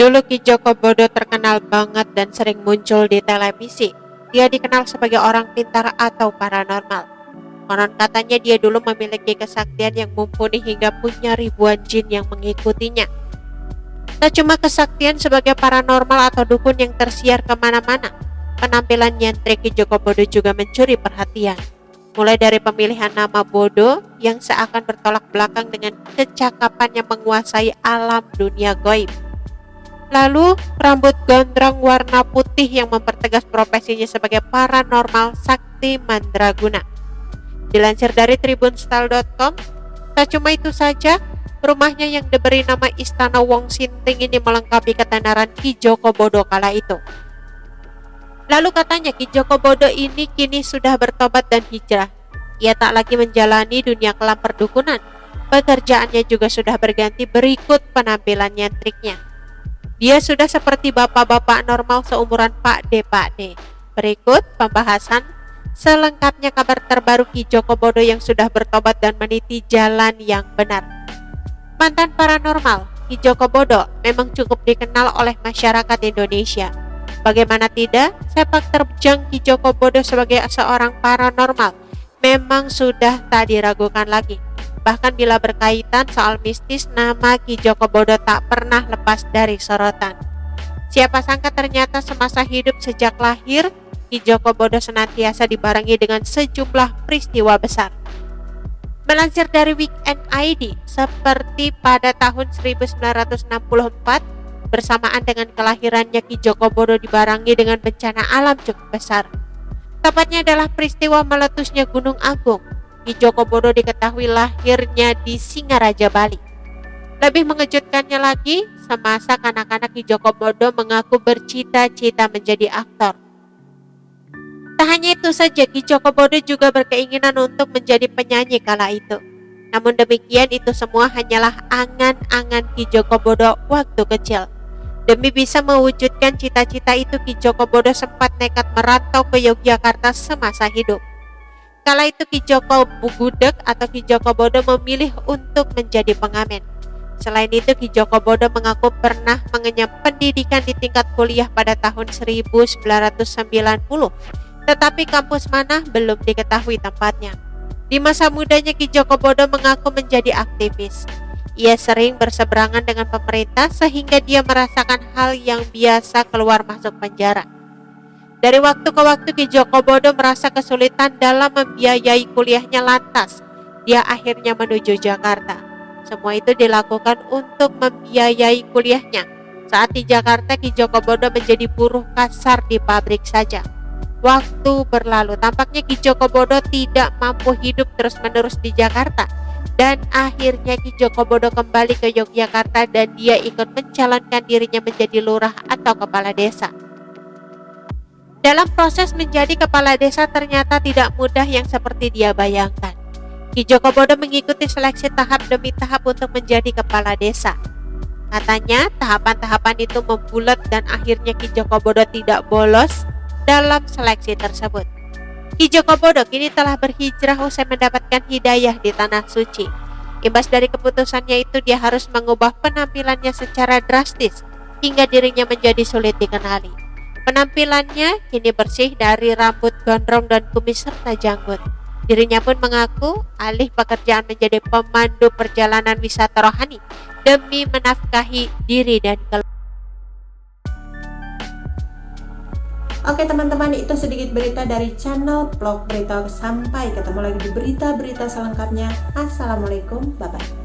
Dulu Ki Joko Bodo terkenal banget dan sering muncul di televisi. Dia dikenal sebagai orang pintar atau paranormal. Konon katanya dia dulu memiliki kesaktian yang mumpuni hingga punya ribuan jin yang mengikutinya. Tak cuma kesaktian sebagai paranormal atau dukun yang tersiar kemana-mana, penampilan nyentrik Ki Joko Bodo juga mencuri perhatian. Mulai dari pemilihan nama Bodo yang seakan bertolak belakang dengan kecakapan yang menguasai alam dunia gaib. Lalu, rambut gondrong warna putih yang mempertegas profesinya sebagai paranormal sakti mandraguna. Dilansir dari tribunstyle.com, tak cuma itu saja, rumahnya yang diberi nama Istana Wong Sinting ini melengkapi ketenaran Ki Joko Bodo kala itu. Lalu katanya Ki Joko Bodo ini kini sudah bertobat dan hijrah. Ia tak lagi menjalani dunia kelam perdukunan. Pekerjaannya juga sudah berganti berikut penampilan nyentriknya. Dia sudah seperti bapak-bapak normal seumuran Pak D. Berikut pembahasan selengkapnya kabar terbaru Ki Joko Bodo yang sudah bertobat dan meniti jalan yang benar. Mantan paranormal, Ki Joko Bodo memang cukup dikenal oleh masyarakat Indonesia. Bagaimana tidak, sepak terjang Ki Joko Bodo sebagai seorang paranormal memang sudah tak diragukan lagi. Bahkan bila berkaitan soal mistis, nama Ki Joko Bodo tak pernah lepas dari sorotan. Siapa sangka ternyata semasa hidup sejak lahir, Ki Joko Bodo senantiasa dibarengi dengan sejumlah peristiwa besar. Melansir dari Weekend ID, seperti pada tahun 1964, bersamaan dengan kelahirannya Ki Joko Bodo dibarengi dengan bencana alam cukup besar. Tepatnya adalah peristiwa meletusnya Gunung Agung. Ki Joko Bodo diketahui lahirnya di Singaraja, Bali. Lebih mengejutkannya lagi, semasa kanak-kanak Ki Joko Bodo mengaku bercita-cita menjadi aktor. Tak hanya itu saja, Ki Joko Bodo juga berkeinginan untuk menjadi penyanyi kala itu. Namun demikian, itu semua hanyalah angan-angan Ki Joko Bodo waktu kecil. Demi bisa mewujudkan cita-cita itu, Ki Joko Bodo sempat nekat merantau ke Yogyakarta semasa hidup. Kala itu Ki Joko Gudeg atau Ki Joko Bodo memilih untuk menjadi pengamen. Selain itu, Ki Joko Bodo mengaku pernah mengenyam pendidikan di tingkat kuliah pada tahun 1990, tetapi kampus mana belum diketahui tempatnya. Di masa mudanya Ki Joko Bodo mengaku menjadi aktivis. Ia sering berseberangan dengan pemerintah sehingga dia merasakan hal yang biasa keluar masuk penjara. Dari waktu ke waktu Ki Joko Bodo merasa kesulitan dalam membiayai kuliahnya, lantas dia akhirnya menuju Jakarta. Semua itu dilakukan untuk membiayai kuliahnya. Saat di Jakarta, Ki Joko Bodo menjadi buruh kasar di pabrik saja. Waktu berlalu, tampaknya Ki Joko Bodo tidak mampu hidup terus-menerus di Jakarta. Dan akhirnya Ki Joko Bodo kembali ke Yogyakarta dan dia ikut mencalonkan dirinya menjadi lurah atau kepala desa. Dalam proses menjadi kepala desa ternyata tidak mudah yang seperti dia bayangkan. Ki Joko Bodo mengikuti seleksi tahap demi tahap untuk menjadi kepala desa. Katanya tahapan-tahapan itu membulat dan akhirnya Ki Joko Bodo tidak bolos dalam seleksi tersebut. Ki Joko Bodo kini telah berhijrah usai mendapatkan hidayah di Tanah Suci. Imbas dari keputusannya itu, dia harus mengubah penampilannya secara drastis hingga dirinya menjadi sulit dikenali. Penampilannya kini bersih dari rambut gondrong dan kumis serta janggut. Dirinya pun mengaku alih pekerjaan menjadi pemandu perjalanan wisata rohani demi menafkahi diri dan keluarga. Oke teman-teman, itu sedikit berita dari channel Vlog Berita. Sampai ketemu lagi di berita-berita selengkapnya. Assalamualaikum, bye-bye.